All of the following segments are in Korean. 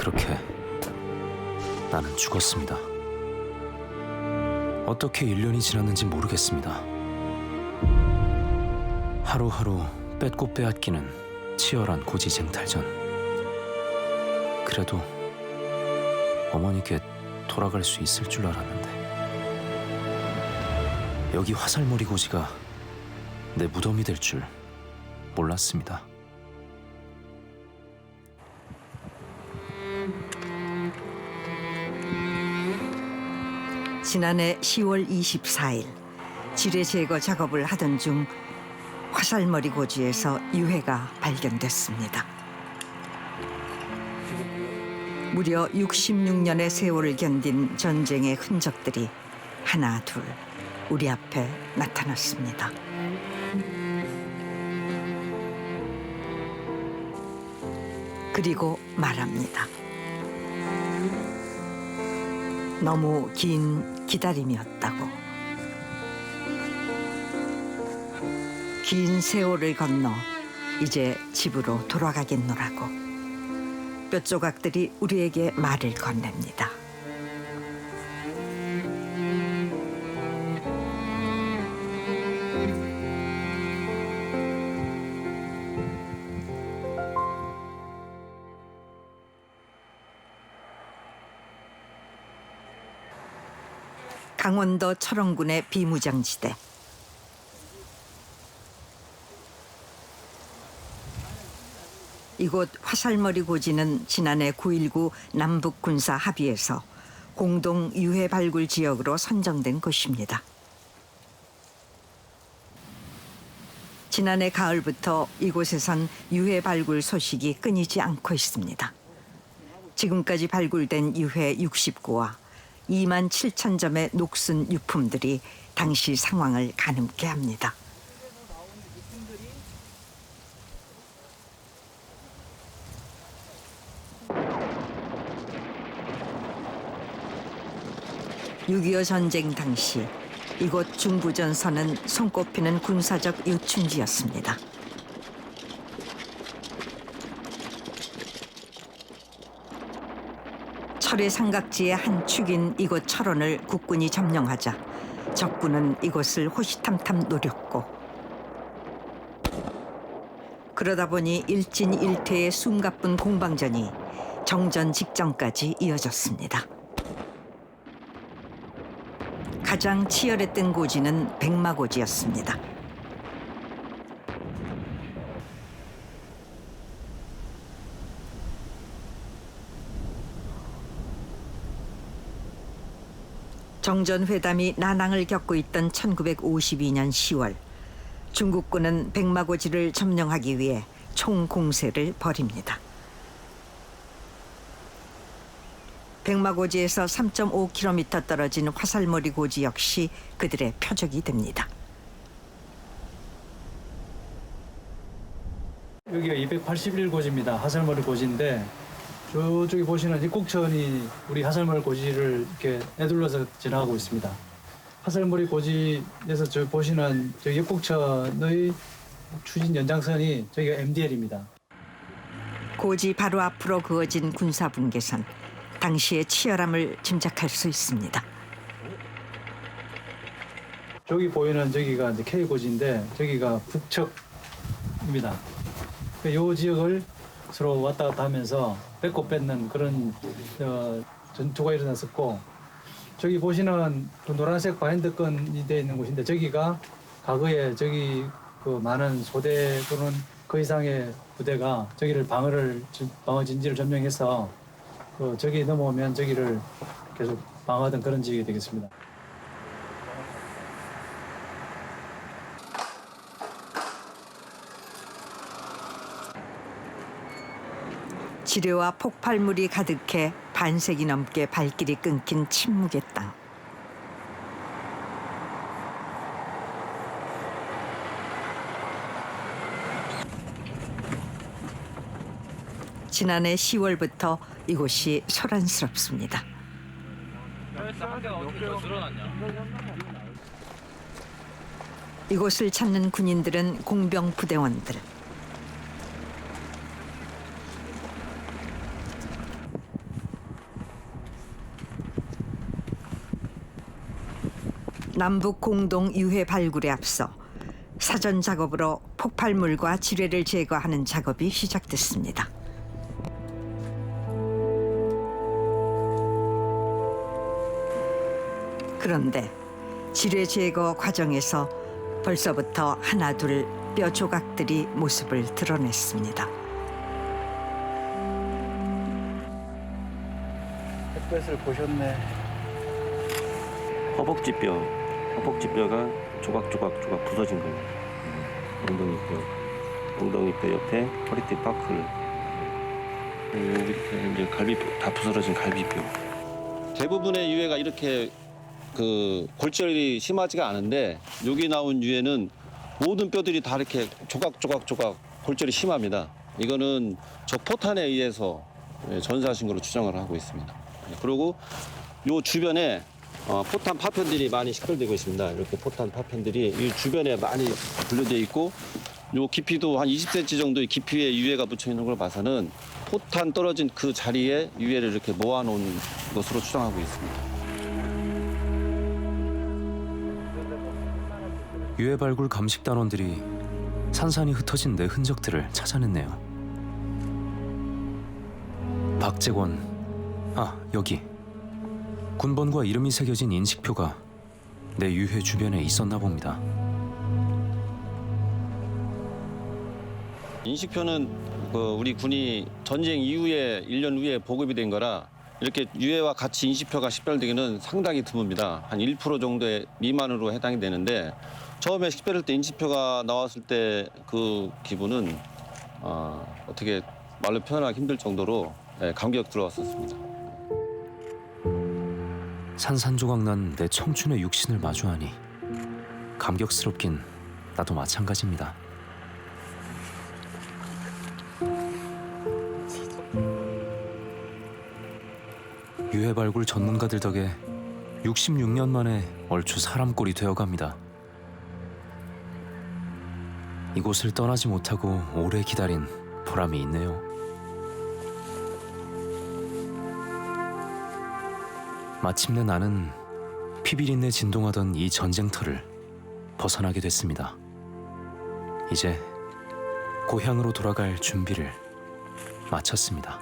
그렇게 나는 죽었습니다. 어떻게 1년이 지났는지 모르겠습니다. 하루하루 뺏고 빼앗기는 치열한 고지쟁탈전. 그래도 어머니께 돌아갈 수 있을 줄 알았는데 여기 화살머리 고지가 내 무덤이 될 줄 몰랐습니다. 지난해 10월 24일 지뢰 제거 작업을 하던 중 화살머리 고지에서 유해가 발견됐습니다. 무려 66년의 세월을 견딘 전쟁의 흔적들이 하나 둘 우리 앞에 나타났습니다. 그리고 말합니다. 너무 긴 기다림이었다고. 긴 세월을 건너 이제 집으로 돌아가겠노라고 뼈조각들이 우리에게 말을 건넵니다. 강원도 철원군의 비무장지대. 이곳 화살머리 고지는 지난해 9.19 남북군사 합의에서 공동 유해 발굴 지역으로 선정된 곳입니다. 지난해 가을부터 이곳에선 유해 발굴 소식이 끊이지 않고 있습니다. 지금까지 발굴된 유해 69와 2만 7천 점의 녹슨 유품들이 당시 상황을 가늠케 합니다. (6.25) 전쟁 당시 이곳 중부전선은 손꼽히는 군사적 요충지였습니다. 철의 삼각지의 한 축인 이곳 철원을 국군이 점령하자 적군은 이곳을 호시탐탐 노렸고, 그러다 보니 일진일퇴의 숨가쁜 공방전이 정전 직전까지 이어졌습니다. 가장 치열했던 고지는 백마고지였습니다. 정전회담이 난항을 겪고 있던 1952년 10월 중국군은 백마고지를 점령하기 위해 총공세를 벌입니다. 백마고지에서 3.5km 떨어진 화살머리 고지 역시 그들의 표적이 됩니다. 여기가 281고지입니다. 화살머리 고지인데 저쪽에 보시는 입국천이 우리 화살머리 고지를 이렇게 에둘러서 지나가고 있습니다. 화살머리 고지에서 저 보시는 저 입국천의 추진 연장선이 저기가 MDL입니다. 고지 바로 앞으로 그어진 군사분계선, 당시의 치열함을 짐작할 수 있습니다. 저기 보이는 저기가 이제 K고지인데 저기가 북측입니다. 이 지역을 서로 왔다 갔다 하면서 뺏고 뺏는 그런 전투가 일어났었고, 저기 보시는 그 노란색 바인드건이 되어 있는 곳인데 저기가 과거에 저기 그 많은 소대 또는 그 이상의 부대가 저기를 방어 진지를 점령해서 그 저기 넘어오면 저기를 계속 방어하던 그런 지역이 되겠습니다. 지뢰와 폭발물이 가득해 반세기 넘게 발길이 끊긴 침묵의 땅. 지난해 10월부터 이곳이 소란스럽습니다. 이곳을 찾는 군인들은 공병 부대원들. 남북 공동 유해 발굴에 앞서 사전 작업으로 폭발물과 지뢰를 제거하는 작업이 시작됐습니다. 그런데 지뢰 제거 과정에서 벌써부터 하나둘 뼈 조각들이 모습을 드러냈습니다. 햇볕을 보셨네. 허벅지뼈가 조각 부서진 거예요. 엉덩이뼈 옆에 허리띠 바클, 여기 이제 갈비뼈 다 부서진 갈비뼈. 대부분의 유해가 이렇게 그 골절이 심하지가 않은데 여기 나온 유해는 모든 뼈들이 다 이렇게 조각 골절이 심합니다. 이거는 저 포탄에 의해서 전사하신 걸로 추정을 하고 있습니다. 그리고 요 주변에 포탄 파편들이 많이 식별되고 있습니다. 이렇게 포탄 파편들이 이 주변에 많이 분류되어 있고 요 깊이도 한 20cm 정도의 깊이에 유해가 묻혀 있는 걸 봐서는 포탄 떨어진 그 자리에 유해를 이렇게 모아놓은 것으로 추정하고 있습니다. 유해 발굴 감식 단원들이 산산이 흩어진 내 흔적들을 찾아냈네요. 박재권, 여기. 군번과 이름이 새겨진 인식표가 내 유해 주변에 있었나 봅니다. 인식표는 우리 군이 전쟁 이후에 1년 후에 보급이 된 거라 이렇게 유해와 같이 인식표가 식별되기는 상당히 드뭅니다. 한 1% 정도의 미만으로 해당이 되는데 처음에 식별할 때 인식표가 나왔을 때 그 기분은 어떻게 말로 표현하기 힘들 정도로 감격 들어왔었습니다. 산산조각난 내 청춘의 육신을 마주하니 감격스럽긴 나도 마찬가지입니다. 유해 발굴 전문가들 덕에 66년 만에 얼추 사람꼴이 되어갑니다. 이곳을 떠나지 못하고 오래 기다린 보람이 있네요. 마침내 나는 피비린내 진동하던 이 전쟁터를 벗어나게 됐습니다. 이제 고향으로 돌아갈 준비를 마쳤습니다.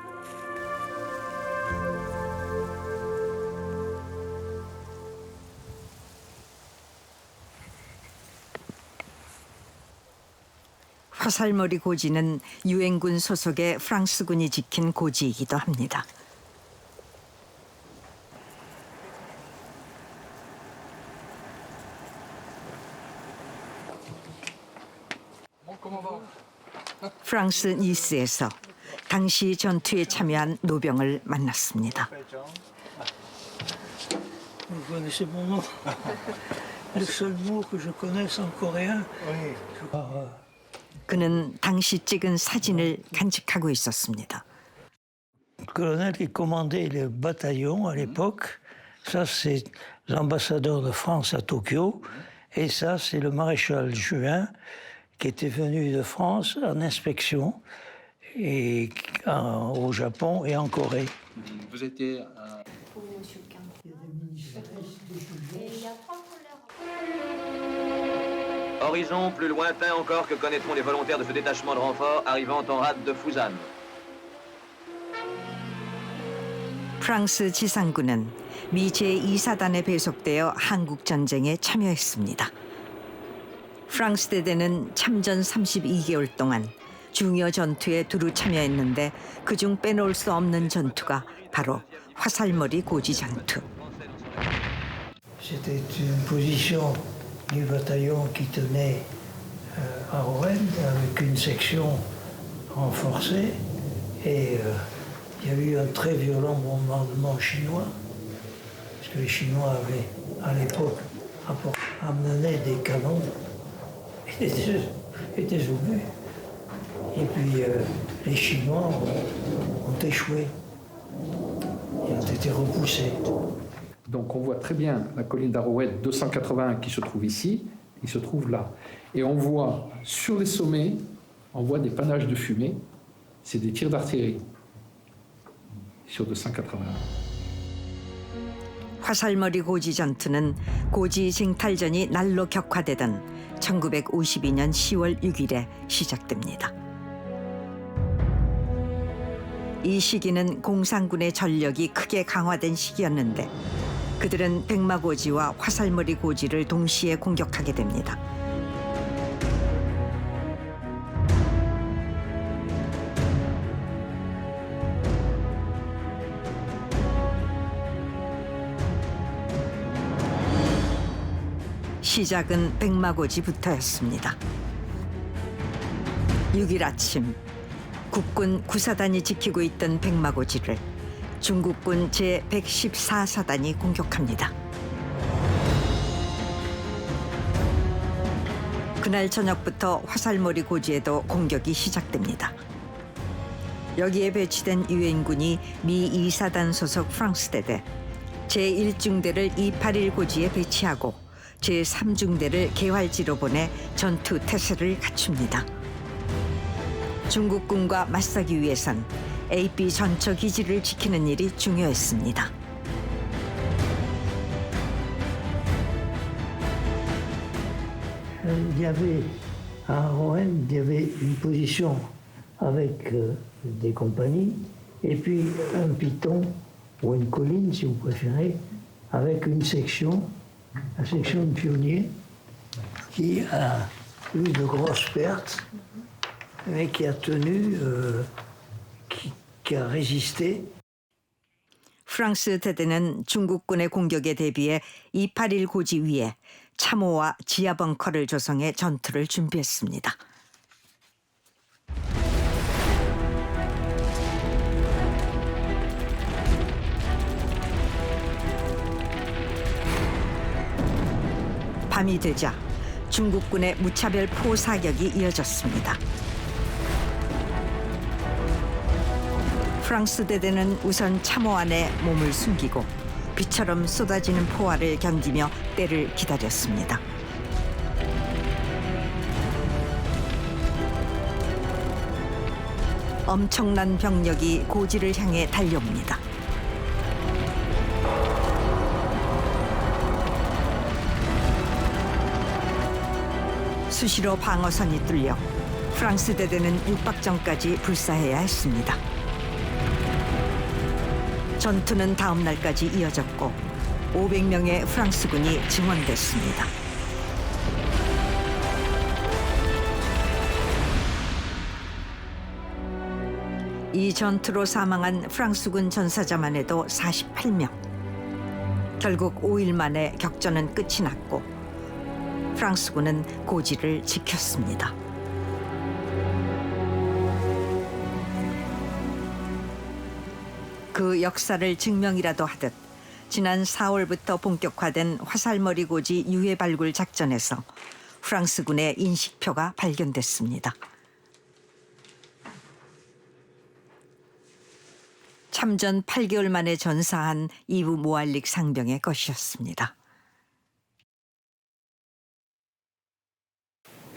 화살머리 고지는 유엔군 소속의 프랑스군이 지킨 고지이기도 합니다. 프랑스 니스에서 당시 전투에 참여한 노병을 만났습니다. Vous connaissez mon nom? Le seul mot que je connaisse en coréen. 그는 당시 찍은 사진을 간직하고 있었습니다. Le colonel qui commandait le bataillon à l'époque, ça c'est l'ambassadeur de France à Tokyo, et ça c'est le maréchal Juin qui était venu de France en inspection et au Japon et en Corée. Vous étiez Horizon plus lointain encore que connaîtront les volontaires de ce détachement de renfort arrivant en rade de Fusan. 프랑스 지상군은 미 제2사단에 배속되어 한국 전쟁에 참여했습니다. 프랑스 대대는 참전 32개월 동안 중요 전투에 두루 참여했는데 그중 빼놓을 수 없는 전투가 바로 화살머리 고지 전투. C'était une position du bataillon qui tenait à Owen avec une section renforcée et il y a eu un très violent bombardement chinois parce que les Chinois avaient à l'époque amené des canons et des obus et puis les Chinois ont échoué et ont été repoussés. Donc on voit très bien la colline d'Arouet 281 qui se trouve ici, il se trouve là. Et on voit sur les sommets, on voit des panaches de fumée, c'est des tirs d'artillerie sur 281. 화살머리 고지 전투는 고지 징탈전이 날로 격화되던 1952년 10월 6일에 시작됩니다. 이 시기는 공산군의 전력이 크게 강화된 시기였는데 그들은 백마고지와 화살머리 고지를 동시에 공격하게 됩니다. 시작은 백마고지부터였습니다. 6일 아침 국군 9사단이 지키고 있던 백마고지를 중국군 제114사단이 공격합니다. 그날 저녁부터 화살머리 고지에도 공격이 시작됩니다. 여기에 배치된 유엔군이 미 2사단 소속 프랑스대대 제1중대를 281 고지에 배치하고 제3중대를 개활지로 보내 전투 태세를 갖춥니다. 중국군과 맞서기 위해선 AP 전처 기지를 지키는 일이 중요했습니다. Il y avait à Rouen, il y avait une position avec des compagnies et puis un piton ou une colline, si vous préférez, avec une section, la section de pionniers, qui a eu de grosses pertes, mais qui a tenu, qui a résisté. 프랑스 대대는 중국군의 공격에 대비해 281 고지 위에 참호와 지하 벙커를 조성해 전투를 준비했습니다. 밤이 되자 중국군의 무차별 포사격이 이어졌습니다. 프랑스 대대는 우선 참호 안에 몸을 숨기고 비처럼 쏟아지는 포화를 견디며 때를 기다렸습니다. 엄청난 병력이 고지를 향해 달려옵니다. 수시로 방어선이 뚫려 프랑스 대대는 육박정까지 불사해야 했습니다. 전투는 다음 날까지 이어졌고 500명의 프랑스군이 증원됐습니다. 이 전투로 사망한 프랑스군 전사자만 해도 48명. 결국 5일 만에 격전은 끝이 났고 프랑스군은 고지를 지켰습니다. 그 역사를 증명이라도 하듯 지난 4월부터 본격화된 화살머리 고지 유해 발굴 작전에서 프랑스군의 인식표가 발견됐습니다. 참전 8개월 만에 전사한 이브 모알릭 상병의 것이었습니다.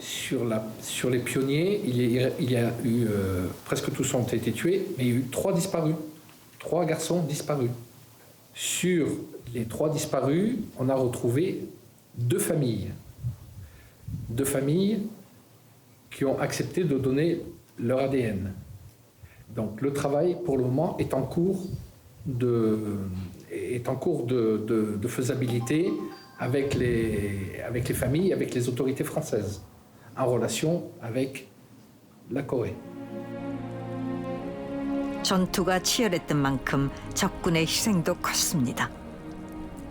Sur les pionniers, il y a eu presque tous ont été tués, mais il y a eu 3 disparus, 3 garçons disparus. Sur les 3 disparus, on a retrouvé 2 familles qui ont accepté de donner leur ADN. Donc le travail pour le moment est en cours de faisabilité avec les familles, avec les autorités françaises, en relation avec la Corée. 전투가 치열했던 만큼 적군의 희생도 컸습니다.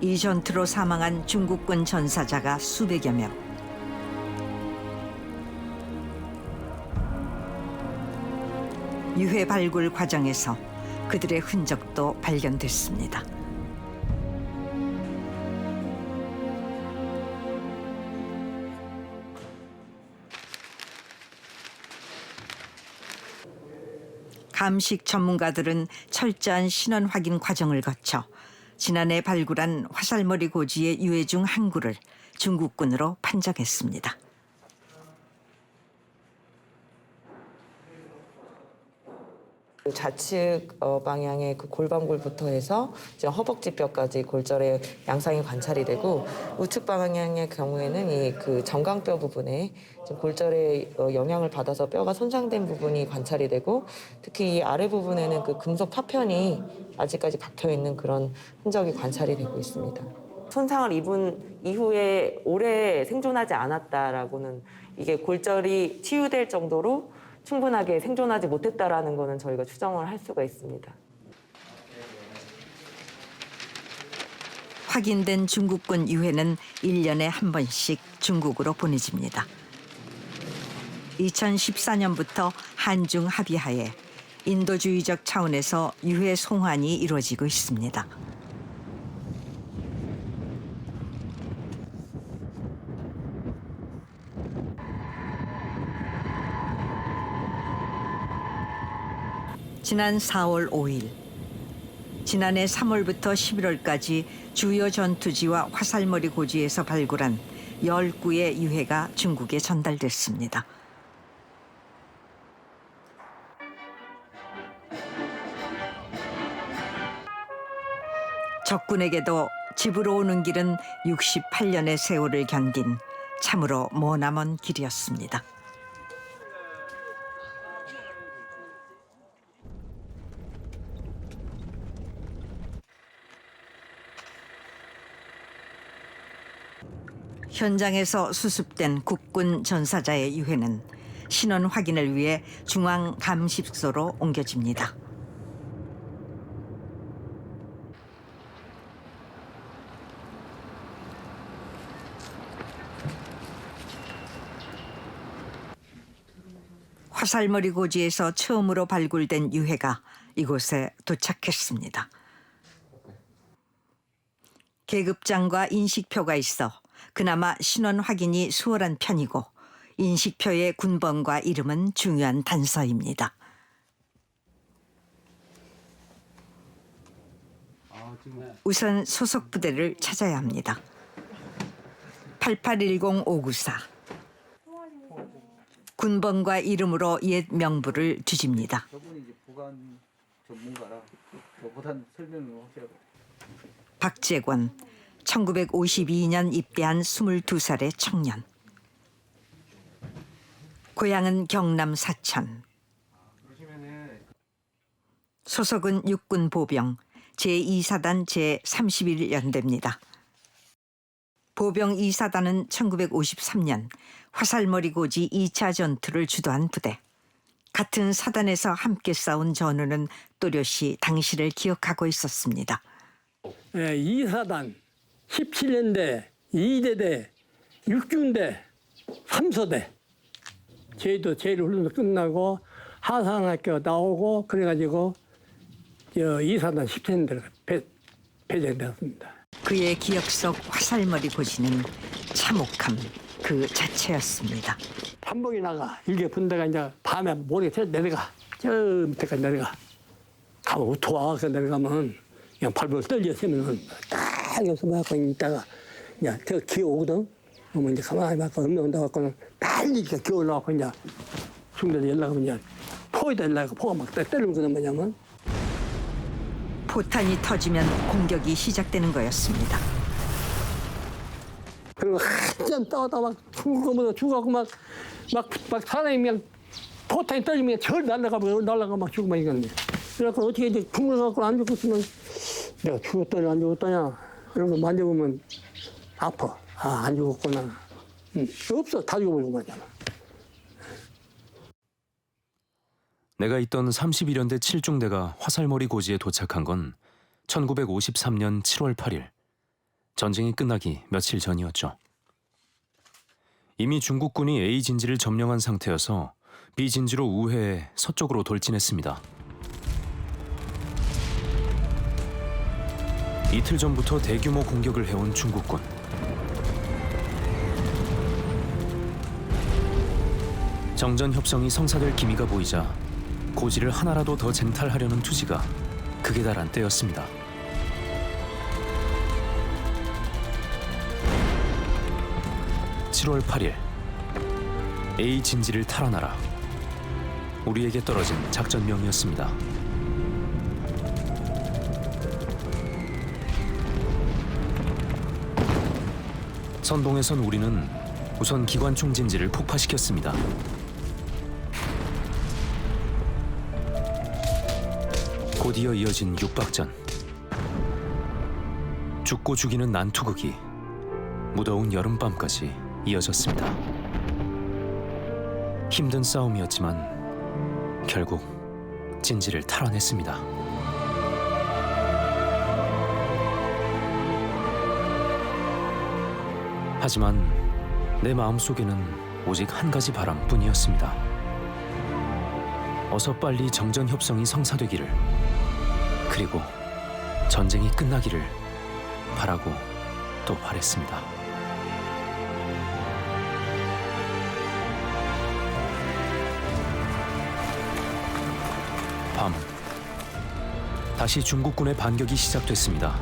이 전투로 사망한 중국군 전사자가 수백여 명. 유해 발굴 과정에서 그들의 흔적도 발견됐습니다. 감식 전문가들은 철저한 신원 확인 과정을 거쳐 지난해 발굴한 화살머리 고지의 유해 중 한 구를 중국군으로 판정했습니다. 좌측 방향의 그 골반골부터 해서 이제 허벅지뼈까지 골절의 양상이 관찰이 되고 우측 방향의 경우에는 이 그 정강뼈 부분에 지금 골절의 영향을 받아서 뼈가 손상된 부분이 관찰이 되고 특히 이 아래 부분에는 그 금속 파편이 아직까지 박혀 있는 그런 흔적이 관찰이 되고 있습니다. 손상을 입은 이후에 오래 생존하지 않았다라고는 이게 골절이 치유될 정도로 충분하게 생존하지 못했다라는 거는 저희가 추정을 할 수가 있습니다. 확인된 중국군 유해는 1년에 한 번씩 중국으로 보내집니다. 2014년부터 한중 합의하에 인도주의적 차원에서 유해 송환이 이루어지고 있습니다. 지난 4월 5일, 지난해 3월부터 11월까지 주요 전투지와 화살머리 고지에서 발굴한 10구의 유해가 중국에 전달됐습니다. 적군에게도 집으로 오는 길은 68년의 세월을 견딘 참으로 머나먼 길이었습니다. 현장에서 수습된 국군 전사자의 유해는 신원 확인을 위해 중앙 감식소로 옮겨집니다. 화살머리 고지에서 처음으로 발굴된 유해가 이곳에 도착했습니다. 계급장과 인식표가 있어 그나마 신원 확인이 수월한 편이고 인식표의 군번과 이름은 중요한 단서입니다. 우선 소속 부대를 찾아야 합니다. 8810-594. 군번과 이름으로 옛 명부를 뒤집니다. 저분이 이제 보관 전문가라 저보단 설명을 하셔야 돼요. 박재권, 1952년 입대한 22살의 청년. 고향은 경남 사천. 소속은 육군 보병 제2사단 제31연대입니다. 보병 2사단은 1953년 화살머리 고지 2차 전투를 주도한 부대. 같은 사단에서 함께 싸운 전우는 또렷이 당시를 기억하고 있었습니다. 2사단, 17년대, 2대대, 6중대, 3소대. 저희도 제일 훈련도 끝나고 하산학교 나오고 그래가지고 2사단 17년대로 배정되었습니다. 그의 기억 속 화살머리 고지는 참혹함 그 자체였습니다. 판복이 나가 일개 분대가 이제 밤에 모르게 내려가 저 밑에까지 내려가 가면 우토와 그 내려가면 그냥 발볼 떨렸으면은 딱 여기서 막고 있다가 이제 저 기어 오거든. 그러면 이제 가만히 막고 없는다 갖고는 빨리 이렇게 기어 올라가고 이제 중대에 연락하면 이제 포에다 연락하고 포가 막 때리는 거는 뭐냐면 포탄이 터지면 공격이 시작되는 거였습니다. 그리고 한참 떠다 막 죽어갖고 막 사람이 그냥 포탄이 떨리면 절 날아가고 막 죽고 막 이러는데. 그래갖고 어떻게 이제 죽어갖고 안 죽었으면 내가 죽었더니 안 죽었더냐 이런 거 만져보면 아파. 아, 안 죽었구나. 없어. 다 죽어버리고 말이야. 내가 있던 31연대 7중대가 화살머리 고지에 도착한 건 1953년 7월 8일. 전쟁이 끝나기 며칠 전이었죠. 이미 중국군이 A 진지를 점령한 상태여서 B 진지로 우회해 서쪽으로 돌진했습니다. 이틀 전부터 대규모 공격을 해온 중국군. 정전 협성이 성사될 기미가 보이자 고지를 하나라도 더 쟁탈하려는 투지가 극에 달한 때였습니다. (7월 8일) A 진지를 탈환하라. 우리에게 떨어진 작전명이었습니다. 선봉에선 우리는 우선 기관총 진지를 폭파시켰습니다. 곧이어 이어진 육박전. 죽고 죽이는 난투극이 무더운 여름밤까지 이어졌습니다. 힘든 싸움이었지만 결국 진지를 탈환했습니다. 하지만 내 마음속에는 오직 한 가지 바람뿐이었습니다. 어서 빨리 정전 협정이 성사되기를, 그리고 전쟁이 끝나기를 바라고 또 바랬습니다. 밤, 다시 중국군의 반격이 시작됐습니다.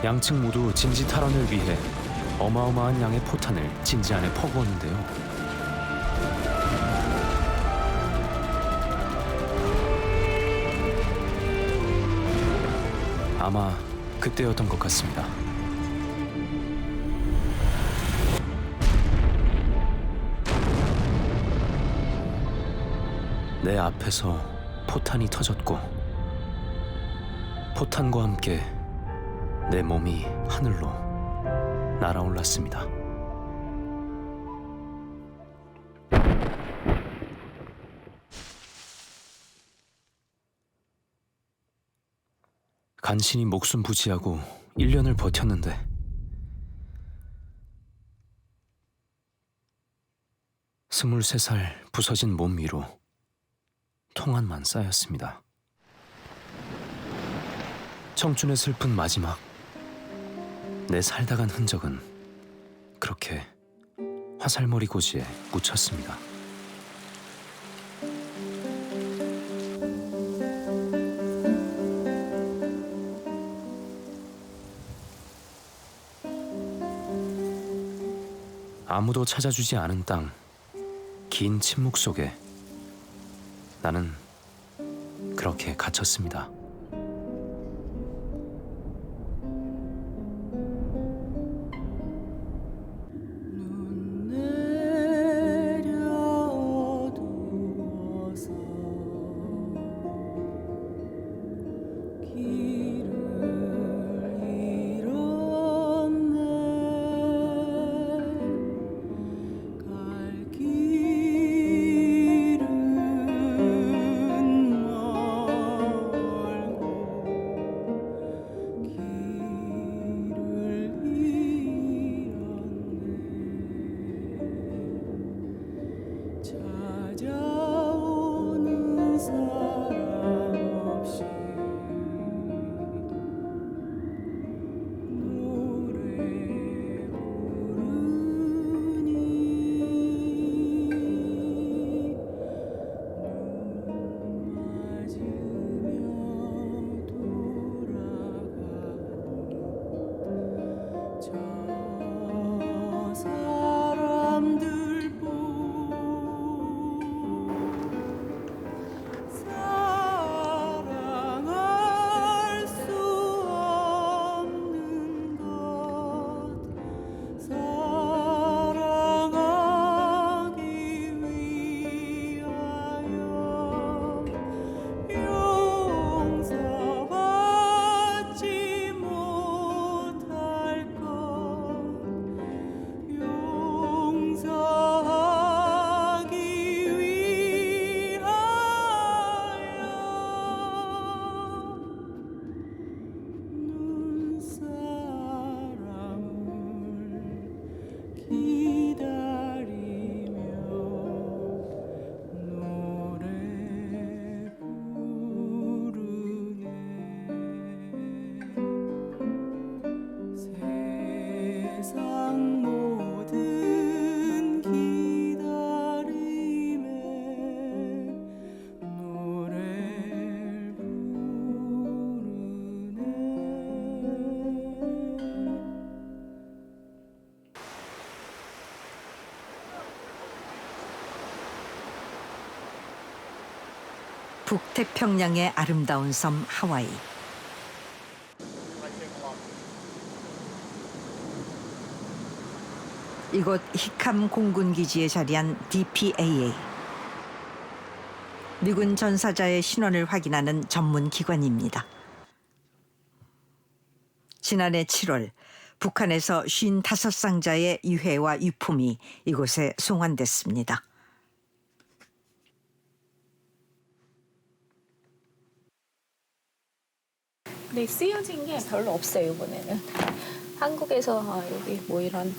양측 모두 진지 탈환을 위해 어마어마한 양의 포탄을 진지 안에 퍼부었는데요. 아마 그때였던 것 같습니다. 내 앞에서 포탄이 터졌고, 포탄과 함께 내 몸이 하늘로 날아올랐습니다. 간신히 목숨 부지하고 1년을 버텼는데 스물세 살 부서진 몸 위로 통한만 쌓였습니다. 청춘의 슬픈 마지막. 내 살다간 흔적은 그렇게 화살머리 고지에 묻혔습니다. 아무도 찾아주지 않은 땅, 긴 침묵 속에 나는 그렇게 갇혔습니다. 북태평양의 아름다운 섬 하와이. 이곳 히캄 공군 기지에 자리한 DPAA. 미군 전사자의 신원을 확인하는 전문 기관입니다. 지난해 7월 북한에서 55상자의 유해와 유품이 이곳에 송환됐습니다. 근데 쓰여진 게 별로 없어요, 이번에는. 한국에서 여기 뭐 이런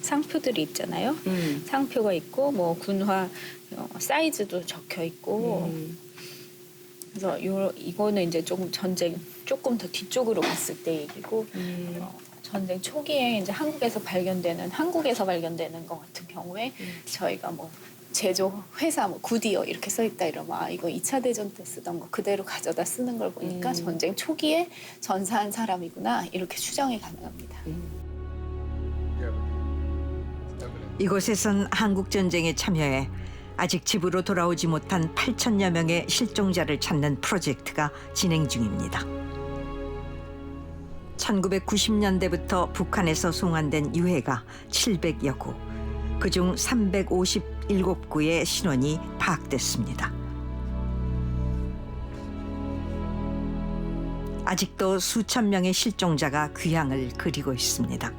상표들이 있잖아요. 상표가 있고 뭐 군화 사이즈도 적혀 있고. 그래서 이거는 이제 조금 전쟁 조금 더 뒤쪽으로 갔을 때 얘기고 전쟁 초기에 이제 한국에서 발견되는 것 같은 경우에 저희가 뭐 제조 회사 뭐 구디어 이렇게 써 있다 이러면 이거 2차 대전 때 쓰던 거 그대로 가져다 쓰는 걸 보니까 전쟁 초기에 전사한 사람이구나 이렇게 추정이 가능합니다. 이곳에선 한국 전쟁에 참여해 아직 집으로 돌아오지 못한 8천여 명의 실종자를 찾는 프로젝트가 진행 중입니다. 1990년대부터 북한에서 송환된 유해가 700여 구, 그중 357구의 신원이 파악됐습니다. 아직도 수천 명의 실종자가 귀향을 그리고 있습니다.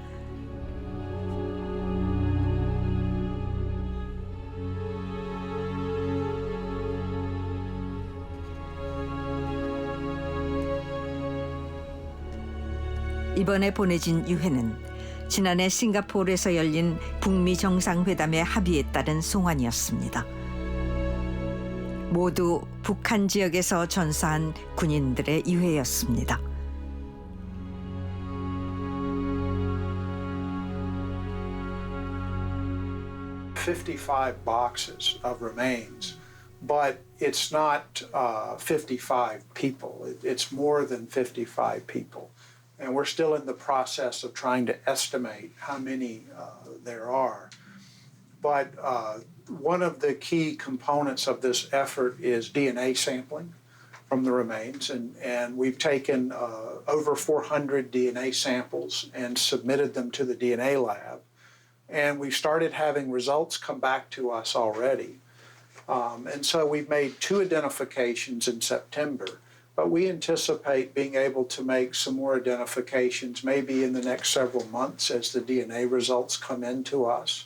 이번에 보내진 유해는 지난해 싱가포르에서 열린 북미 정상회담의 합의에 따른 송환이었습니다. 모두 북한 지역에서 전사한 군인들의 유해였습니다. $55 boxes of remains, but it's not 55 people. It's more than 55 people. And we're still in the process of trying to estimate how many there are. But one of the key components of this effort is DNA sampling from the remains. And we've taken over 400 DNA samples and submitted them to the DNA lab. And we've started having results come back to us already. And so we've made 2 identifications in September. But we anticipate being able to make some more identifications maybe in the next several months as the DNA results come into us.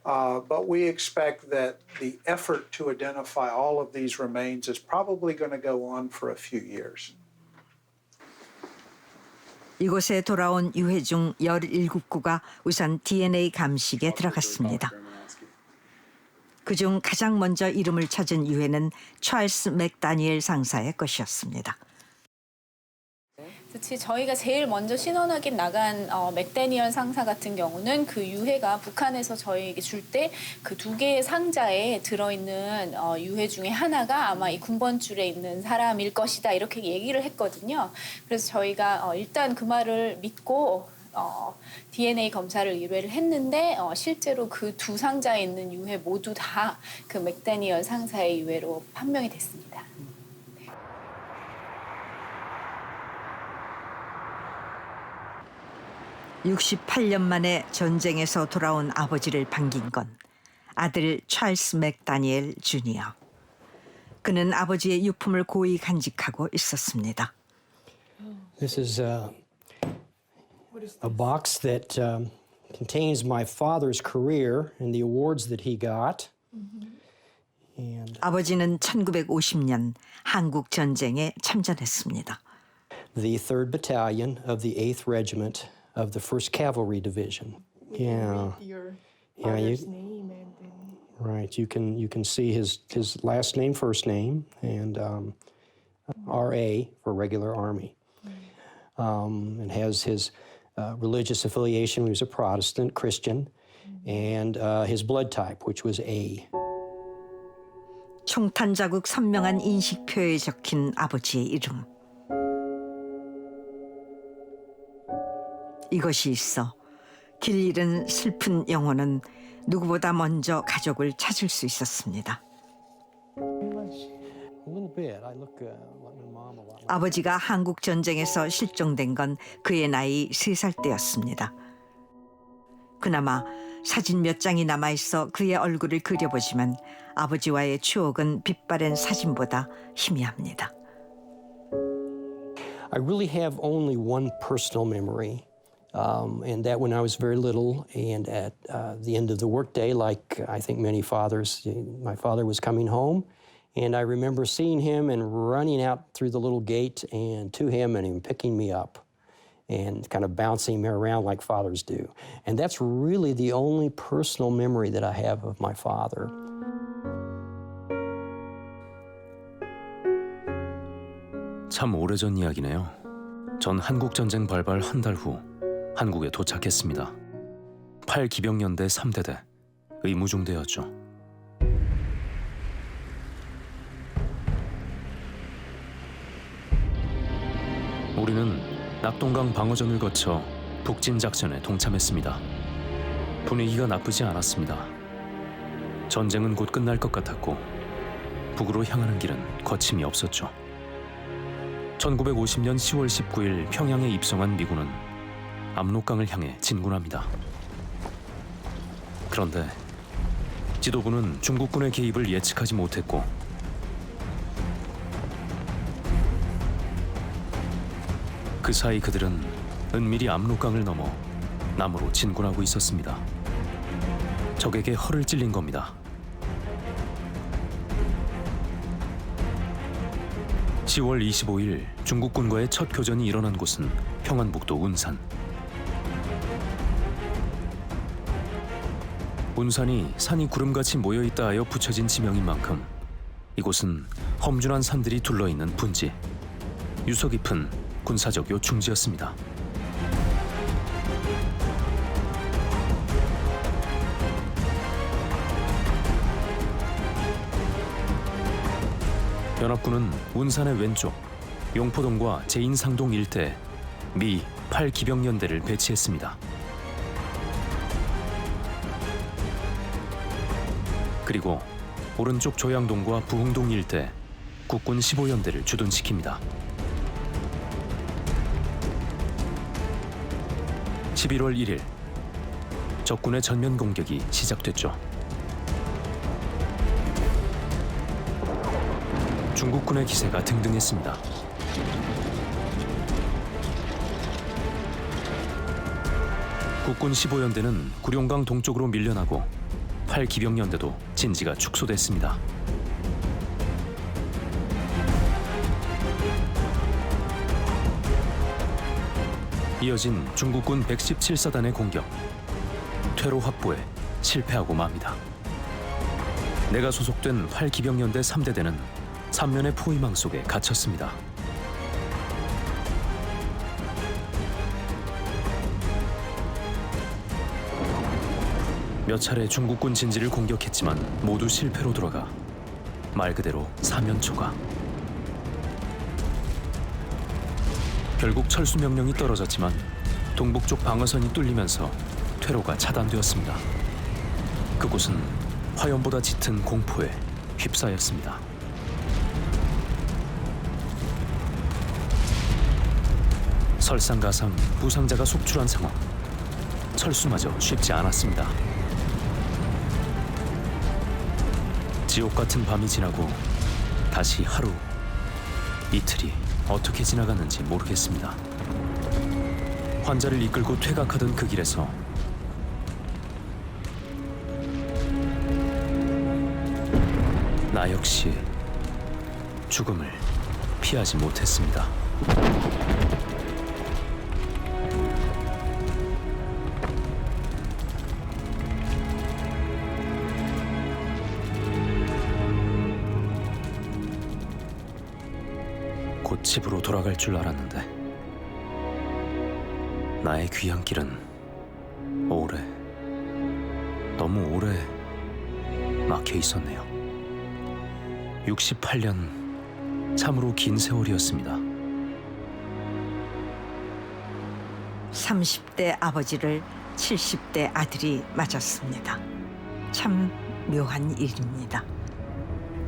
But we expect that the effort to identify all of these remains is probably going to go on for a few years. 이곳에 돌아온 유해 중 17구가 우선 DNA 감식에 들어갔습니다. 그중 가장 먼저 이름을 찾은 유해는 찰스 맥다니엘 상사의 것이었습니다. 저희가 제일 먼저 신원 확인 나간 맥다니엘 상사 같은 경우는 그 유해가 북한에서 저희에게 줄 때 그 2개의 상자에 들어있는 유해 중에 하나가 아마 이 군번줄에 있는 사람일 것이다 이렇게 얘기를 했거든요. 그래서 저희가 일단 그 말을 믿고 DNA 검사를 의뢰를 했는데 실제로 그 2 상자에 있는 유해 모두 다 그 맥다니엘 상사의 유해로 판명이 됐습니다. 68년 만에 전쟁에서 돌아온 아버지를 반긴 건 아들 찰스 맥다니엘 주니어. 그는 아버지의 유품을 고이 간직하고 있었습니다. This is a box that contains my father's career and the awards that he got. And 아버지는 1950년 한국 전쟁에 참전했습니다. the 3rd Battalion of the 8th Regiment of the 1st Cavalry Division. Yeah. Yeah, right. You can see his last name, first name, and RA for regular Army. And has his religious affiliation. He was a Protestant Christian, and his blood type, which was A. 총탄 자국 선명한 인식표에 적힌 아버지의 이름. 이것이 있어 길 잃은 슬픈 영혼은 누구보다 먼저 가족을 찾을 수 있었습니다. little bit. I look like my mom a lot. 아버지가 한국 전쟁에서 실종된 건 그의 나이 3살 때였습니다. 그나마 사진 몇 장이 남아있어 그의 얼굴을 그려보지만 아버지와의 추억은 빛바랜 사진보다 희미합니다. I really have only one personal memory, and that when I was very little and at the end of the workday, like I think many fathers, my father was coming home, and I remember seeing him and running out through the little gate and to him and him picking me up and kind of bouncing me around like fathers do. And that's really the only personal memory that I have of my father. 참 오래전 이야기네요. 전 한국전쟁 발발 한 달 후 한국에 도착했습니다. 8기병연대 3대대 의무중대였죠. 우리는 낙동강 방어전을 거쳐 북진작전에 동참했습니다. 분위기가 나쁘지 않았습니다. 전쟁은 곧 끝날 것 같았고 북으로 향하는 길은 거침이 없었죠. 1950년 10월 19일 평양에 입성한 미군은 압록강을 향해 진군합니다. 그런데 지도부는 중국군의 개입을 예측하지 못했고 그 사이 그들은 은밀히 압록강을 넘어 남으로 진군하고 있었습니다. 적에게 허를 찔린 겁니다. 10월 25일 중국군과의 첫 교전이 일어난 곳은 평안북도 운산. 운산이 산이 구름같이 모여있다 하여 붙여진 지명인 만큼 이곳은 험준한 산들이 둘러있는 분지, 유서 깊은 군사적 요충지였습니다. 연합군은 운산의 왼쪽 용포동과 제인상동 일대에 미 8기병연대를 배치했습니다. 그리고 오른쪽 조양동과 부흥동 일대 국군 15연대를 주둔시킵니다. 11월 1일 적군의 전면 공격이 시작됐죠. 중국군의 기세가 등등했습니다. 국군 15연대는 구룡강 동쪽으로 밀려나고 8기병연대도 진지가 축소됐습니다. 이어진 중국군 117사단의 공격, 퇴로 확보에 실패하고 맙니다. 내가 소속된 8기병연대 3대대는 3면의 포위망 속에 갇혔습니다. 몇 차례 중국군 진지를 공격했지만 모두 실패로 돌아가 말 그대로 사면초가. 결국 철수 명령이 떨어졌지만 동북쪽 방어선이 뚫리면서 퇴로가 차단되었습니다. 그곳은 화염보다 짙은 공포에 휩싸였습니다. 설상가상 부상자가 속출한 상황. 철수마저 쉽지 않았습니다. 지옥 같은 밤이 지나고 다시 하루, 이틀이 어떻게 지나갔는지 모르겠습니다. 환자를 이끌고 퇴각하던 그 길에서 나 역시 죽음을 피하지 못했습니다. 곧 집으로 돌아갈 줄 알았는데 나의 귀한 길은 오래, 너무 오래 막혀 있었네요. 68년 참으로 긴 세월이었습니다. 30대 아버지를 70대 아들이 맞았습니다. 참 묘한 일입니다.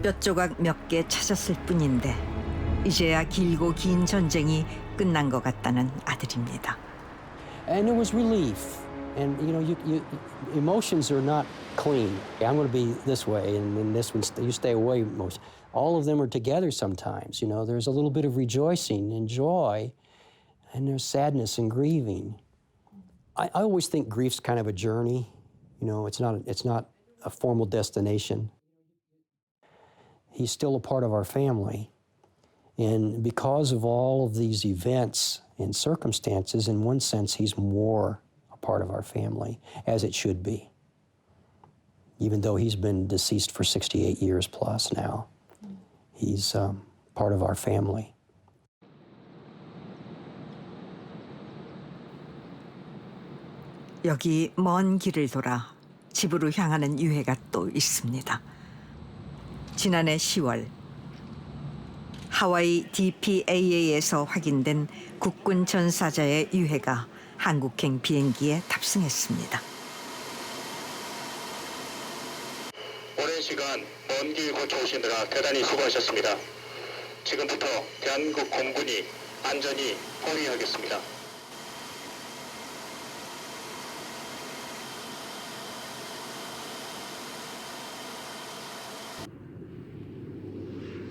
뼈조각 몇 개 찾았을 뿐인데 이제야 길고 긴 전쟁이 끝난 것 같다는 아들입니다. And it was relief. And you know, emotions are not clean. I'm going to be this way, and then this one, you stay away. All of them are together sometimes. You know, there's a little bit of rejoicing and joy, and there's sadness and grieving. I always think grief's kind of a journey. You know, it's not a formal destination. He's still a part of our family. And because of all of these events and circumstances, in one sense, he's more a part of our family, as it should be. Even though he's been deceased for 68 years plus now, he's part of our family. 여기 먼 길을 돌아 집으로 향하는 유해가 또 있습니다. 지난해 10월 하와이 DPAA에서 확인된 국군 전사자의 유해가 한국행 비행기에 탑승했습니다. 오랜 시간 먼 길 거쳐오시느라 대단히 수고하셨습니다. 지금부터 대한민국 공군이 안전히 호위하겠습니다.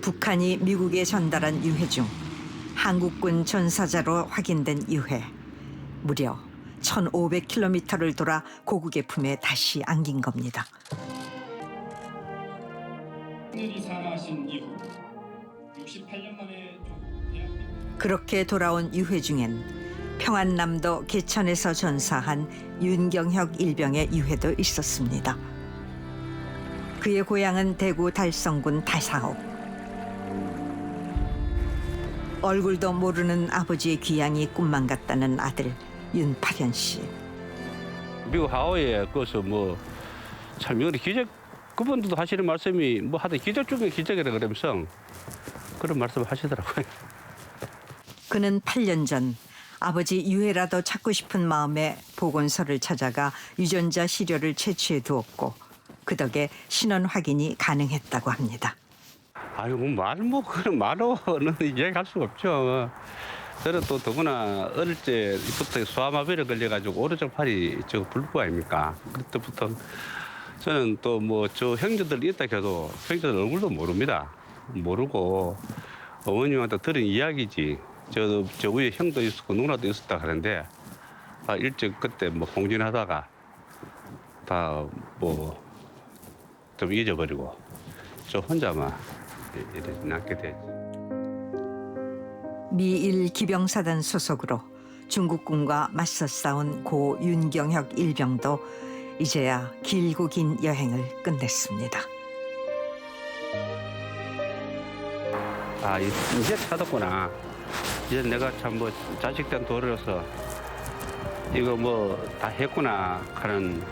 북한이 미국에 전달한 유해 중 한국군 전사자로 확인된 유해. 무려 1,500km를 돌아 고국의 품에 다시 안긴 겁니다. 그렇게 돌아온 유해 중엔 평안남도 개천에서 전사한 윤경혁 일병의 유해도 있었습니다. 그의 고향은 대구 달성군 다사읍. 얼굴도 모르는 아버지의 귀향이 꿈만 같다는 아들 윤파련 씨. 미국 하와이에 거기서 참 이거 기적, 그분들도 하시는 말씀이 하여튼 기적 중에 기적이라 그러면서 그런 말씀을 하시더라고요. 그는 8년 전 아버지 유해라도 찾고 싶은 마음에 보건소를 찾아가 유전자 시료를 채취해 두었고 그 덕에 신원 확인이 가능했다고 합니다. 아유, 그런 말로는 이해할 수가 없죠. 저는 또 더구나 어릴 때부터 소아마비를 걸려가지고 오른쪽 팔이 불구 아닙니까? 그때부터 저는 또 저 형제들이 있다 해도 형제들 얼굴도 모릅니다. 모르고 어머님한테 들은 이야기지. 저 위에 형도 있었고 누나도 있었다 하는데 다 일찍 그때 공진하다가 다 좀 잊어버리고 저 혼자만 이렇게 낳게 됐지. 미일 기병사단 소속으로 중국군과 맞서 싸운 고 윤경혁 일병도 이제야 길고 긴 여행을 끝냈습니다. 아, 이제 찾았구나. 이제 내가 참 자식된 도로로서 이거 다 했구나 하는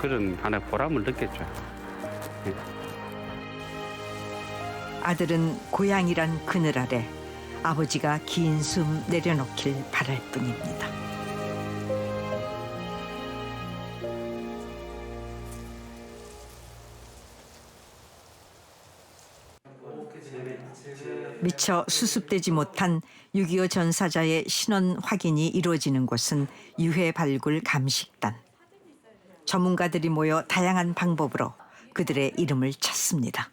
그런 하나의 보람을 느꼈죠. 아들은 고향이란 그늘 아래 아버지가 긴 숨 내려놓길 바랄 뿐입니다. 미처 수습되지 못한 6.25 전사자의 신원 확인이 이루어지는 곳은 유해 발굴 감식단. 전문가들이 모여 다양한 방법으로 그들의 이름을 찾습니다.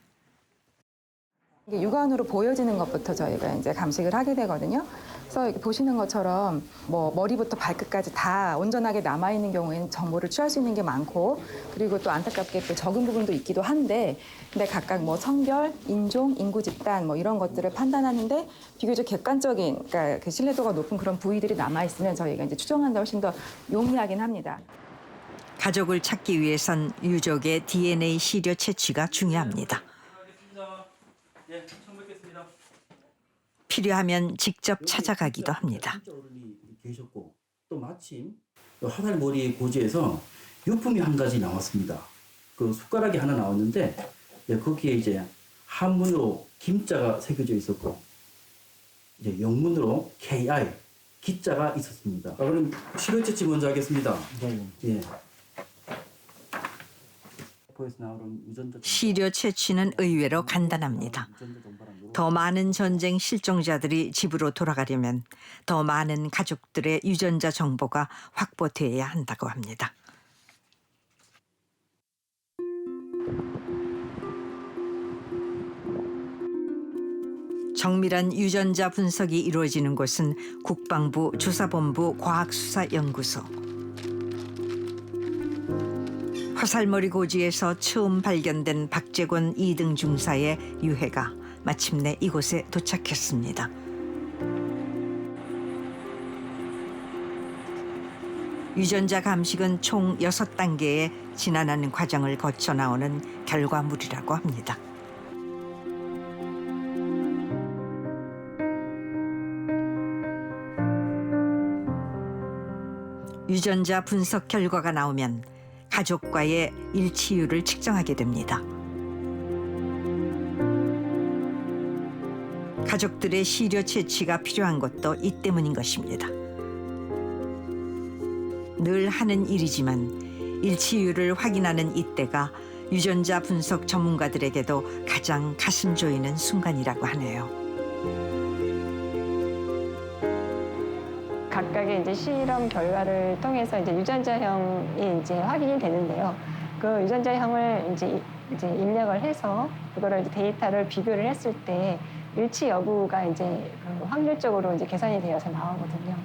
육안으로 보여지는 것부터 저희가 이제 감식을 하게 되거든요. 그래서 보시는 것처럼 머리부터 발끝까지 다 온전하게 남아있는 경우에는 정보를 취할 수 있는 게 많고, 그리고 또 안타깝게 또 적은 부분도 있기도 한데, 근데 각각 성별, 인종, 인구 집단 이런 것들을 판단하는데 비교적 객관적인, 그러니까 그 신뢰도가 높은 그런 부위들이 남아있으면 저희가 이제 추정하는데 훨씬 더 용이하긴 합니다. 가족을 찾기 위해선 유족의 DNA 시료 채취가 중요합니다. 필요하면 직접 찾아가기도 합니다. 계셨고 또 마침 화살머리 고지에서 유품이 한 가지 나왔습니다. 그 숟가락이 하나 나왔는데 거기에 이제 한문으로 김자가 새겨져 있었고 이제 영문으로 KI 기자가 있었습니다. 그럼 시료 채취 먼저 하겠습니다. 예. 교포에서 나오는 유전자 시료 채취는 의외로 간단합니다. 더 많은 전쟁 실종자들이 집으로 돌아가려면 더 많은 가족들의 유전자 정보가 확보돼야 한다고 합니다. 정밀한 유전자 분석이 이루어지는 곳은 국방부 조사본부 과학수사연구소. 화살머리 고지에서 처음 발견된 박재권 2등 중사의 유해가 마침내 이곳에 도착했습니다. 유전자 감식은 총 6단계의 진화하는 과정을 거쳐 나오는 결과물이라고 합니다. 유전자 분석 결과가 나오면 가족과의 일치율을 측정하게 됩니다. 가족들의 시료 채취가 필요한 것도 이 때문인 것입니다. 늘 하는 일이지만 일치율을 확인하는 이때가 유전자 분석 전문가들에게도 가장 가슴 조이는 순간이라고 하네요. 각각의 이제 실험 결과를 통해서 이제 유전자형이 이제 확인이 되는데요. 그 유전자형을 이제 입력을 해서 그거를 이제 데이터를 비교를 했을 때 일치 여부가 이제 그 확률적으로 이제 계산이 되어서 나오거든요.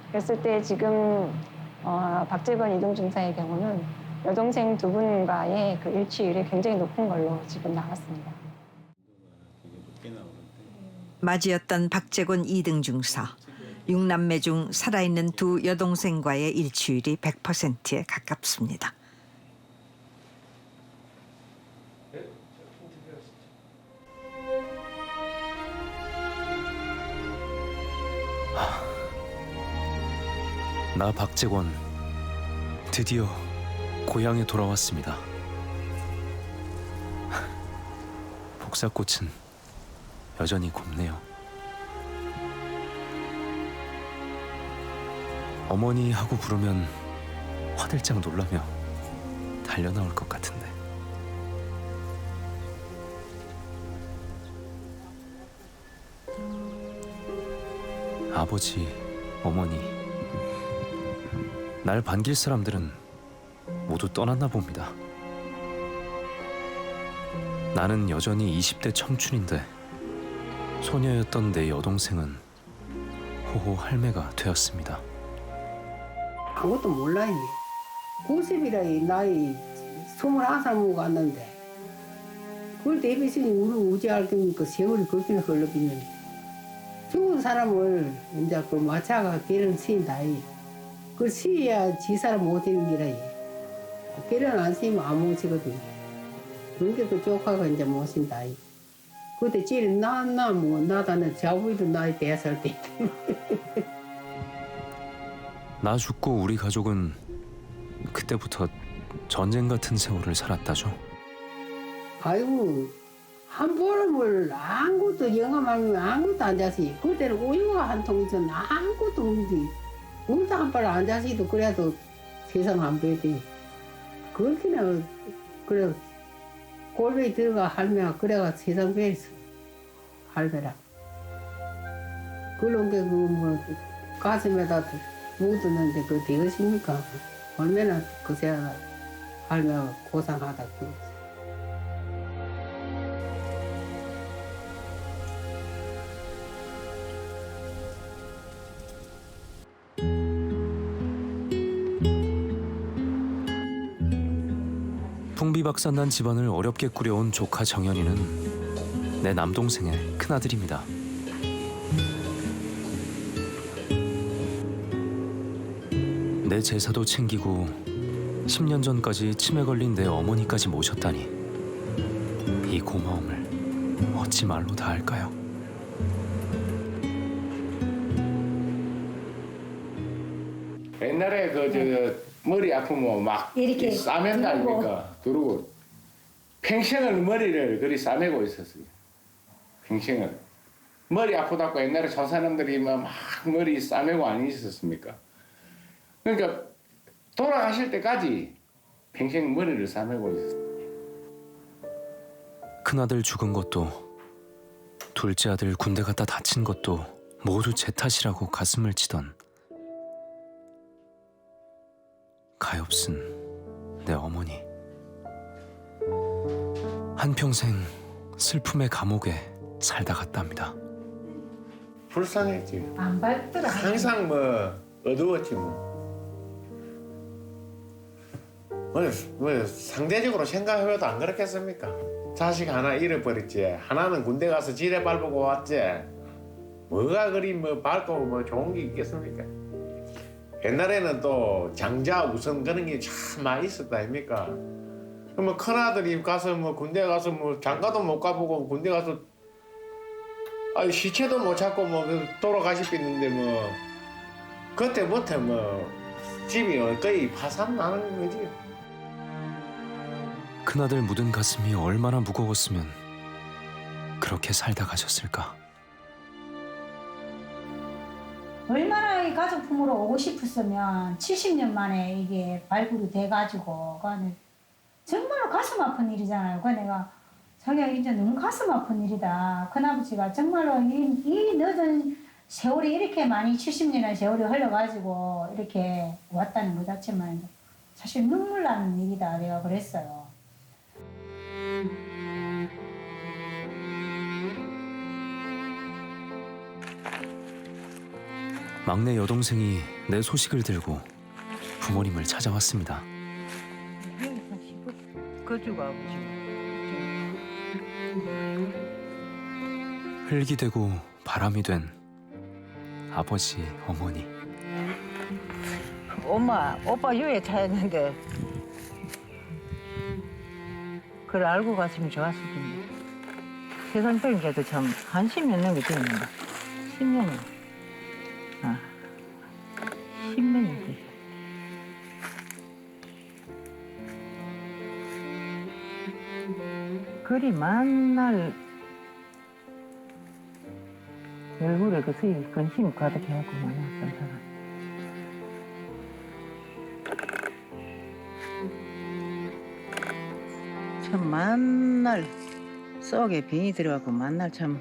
그랬을 때 지금 박재권 2등 중사의 경우는 여동생 2분과의 그 일치율이 굉장히 높은 걸로 지금 나왔습니다. 맞이었던 박재권 2등 중사. 6남매 중 살아있는 2 여동생과의 일치율이 100%에 가깝습니다. 나 박재권 드디어 고향에 돌아왔습니다. 복사꽃은 여전히 곱네요. 어머니 하고 부르면 화들짝 놀라며 달려나올 것 같은데. 아버지, 어머니, 날 반길 사람들은 모두 떠났나 봅니다. 나는 여전히 20대 청춘인데 소녀였던 내 여동생은 호호 할매가 되었습니다. 아무것도 몰라요. 90이라 나이 21살 먹고 왔는데 그걸 대비해서 우리 우지할 때니까 세월이 그렇게 흘러비는데 죽은 사람을 이제 그 마차가 계란 쓰인다. 그걸 쓰야 지 사람 못 되는 기라. 계란 안 쓰면 안 모시거든. 그러니까 그 조카가 이제 모신다. 그때 제일 나다는 자부이도 나이 4살 때. 나 죽고 우리 가족은 그때부터 전쟁 같은 세월을 살았다죠. 아이고 한 보름을 아무것도 영감하면 아무것도 안 자시. 그때는 우유가 한 통 있었나 아무것도 없는데 물도 한 발 안 자시도 그래도 세상 안 보이지. 그렇게는 그래 골뱅이 들어가 할매가 그래가 세상 배했어. 할배라. 그런 게 그 뭐 가슴에다 묻었는데 그 되겠습니까? 얼마나 그새 할매가 고상하다. 풍비박산난 집안을 어렵게 꾸려온 조카 정연이는 내 남동생의 큰아들입니다. 내 제사도 챙기고 10년 전까지 치매 걸린 내 어머니까지 모셨다니 이 고마움을 어찌 말로 다 할까요? 옛날에 머리 아프면 막 이렇게 싸맨다 아닙니까? 두르고 평생을 머리를 그리 싸매고 있었어요. 평생을 머리 아프다고 옛날에 저 사람들이 막 머리 싸매고 안 있었습니까? 그러니까 돌아가실 때까지 평생 머리를 싸매고 있었어요. 큰아들 죽은 것도 둘째 아들 군대 갔다 다친 것도 모두 제 탓이라고 가슴을 치던 가엾은 내 어머니. 한평생 슬픔의 감옥에 살다 갔답니다. 불쌍했지. 안 밝더라. 항상 뭐 어두웠지 뭐. 뭐 상대적으로 생각해봐도 안 그렇겠습니까? 자식 하나 잃어버렸지. 하나는 군대 가서 지뢰 밟고 왔지. 뭐가 그리 뭐 밝고 뭐 좋은 게 있겠습니까? 옛날에는 또 장자 우선 그런 게 참 많이 있었다 아닙니까? 뭐 큰아들이 가서 뭐 군대 가서 뭐 장가도 못 가보고 군대 가서 시체도 못 찾고 뭐 돌아가시겠는데 뭐 그때부터 뭐 집이 거의 파산 나는 거지. 큰아들 묻은 가슴이 얼마나 무거웠으면 그렇게 살다 가셨을까. 얼마나 이 가족품으로 오고 싶었으면 70년 만에 이게 발굴이 돼가지고 그거는 정말로 가슴 아픈 일이잖아요. 그 내가 자기가 이제 너무 가슴 아픈 일이다. 큰아버지가 정말로 이 늦은 세월이 이렇게 많이 70년의 세월이 흘러가지고 이렇게 왔다는 것 자체만 사실 눈물 나는 일이다. 내가 그랬어요. 막내 여동생이 내 소식을 들고 부모님을 찾아왔습니다. 거주가 흙이 되고 바람이 된 아버지, 어머니. 엄마, 오빠 유해 차였는데 그걸 알고 갔으면 좋았을 텐데. 세상 빼는 게도 참 한 10년 넘게 됐는데. 10년이. 10년이 됐어. 그리 만날 얼굴에 그 수입 근심 가득해갖고 만났던 사람. 참 만날 속에 병이 들어갖고 만날 참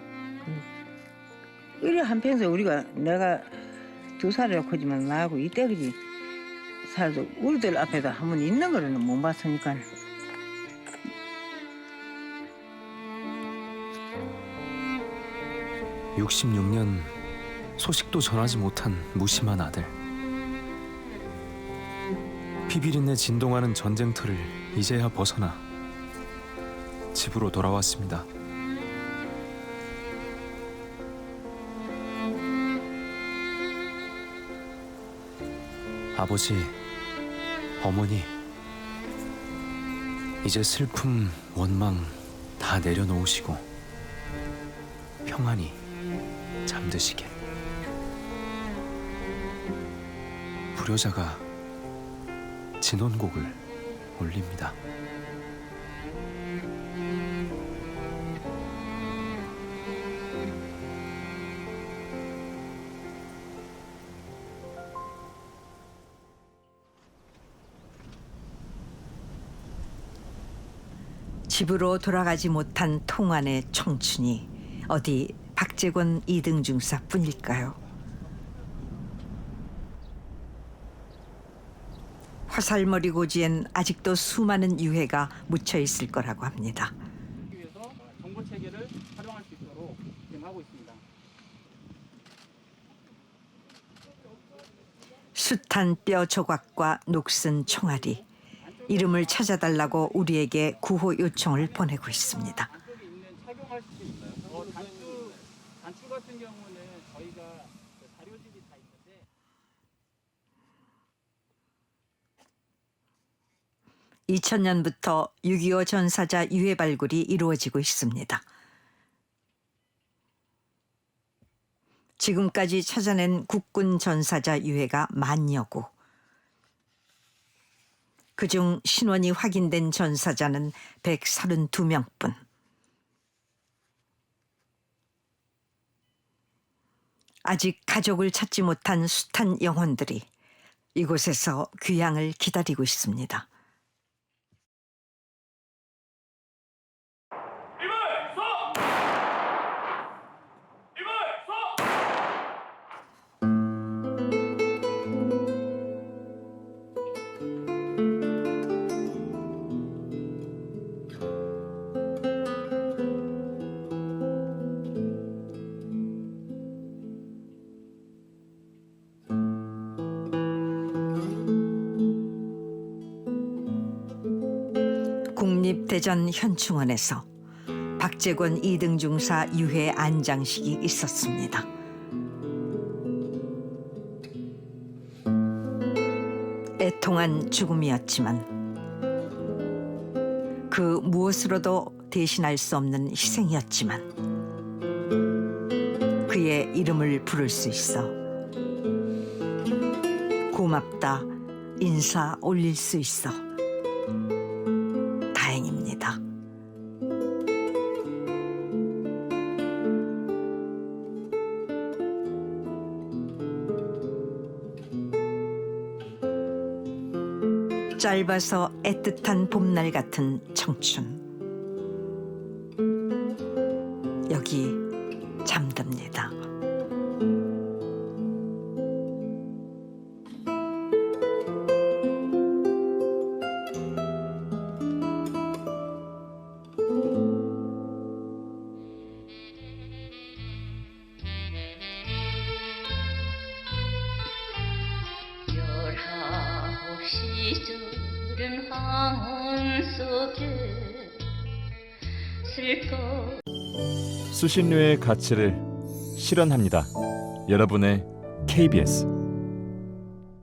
이래 한평생 우리가 내가 2살이라고 하지만 나하고 이때까지 살도 우리들 앞에다 한번 있는 거는 못 봤으니까. 66년 소식도 전하지 못한 무심한 아들. 피비린내 진동하는 전쟁터를 이제야 벗어나 집으로 돌아왔습니다. 아버지, 어머니, 이제 슬픔, 원망 다 내려놓으시고 평안히 잠드시게. 불효자가 진원곡을 올립니다. 집으로 돌아가지 못한 통안의 청춘이 어디 박재권 2등 중사뿐일까요? 화살머리 고지엔 아직도 수많은 유해가 묻혀 있을 거라고 합니다. 위해서 정보 체계를 활용할 수 있도록 지금 하고 있습니다. 숱한 뼈 조각과 녹슨 총알이 이름을 찾아달라고 우리에게 구호 요청을 보내고 있습니다. 착용할 수 있나요? 단추 같은 경우는 저희가 자료집이 다 있는데 2000년부터 6.25 전사자 유해 발굴이 이루어지고 있습니다. 지금까지 찾아낸 국군 전사자 유해가 10,000여 구. 그중 신원이 확인된 전사자는 132명뿐. 아직 가족을 찾지 못한 숱한 영혼들이 이곳에서 귀향을 기다리고 있습니다. 이번 국립대전 현충원에서 박재권 2등 중사 유해 안장식이 있었습니다. 애통한 죽음이었지만 그 무엇으로도 대신할 수 없는 희생이었지만 그의 이름을 부를 수 있어 고맙다 인사 올릴 수 있어 다행입니다. 짧아서 애틋한 봄날 같은 청춘. 여기 잠듭니다. 시절은 황혼 속에 슬퍼 수신료의 가치를 실현합니다. 여러분의 KBS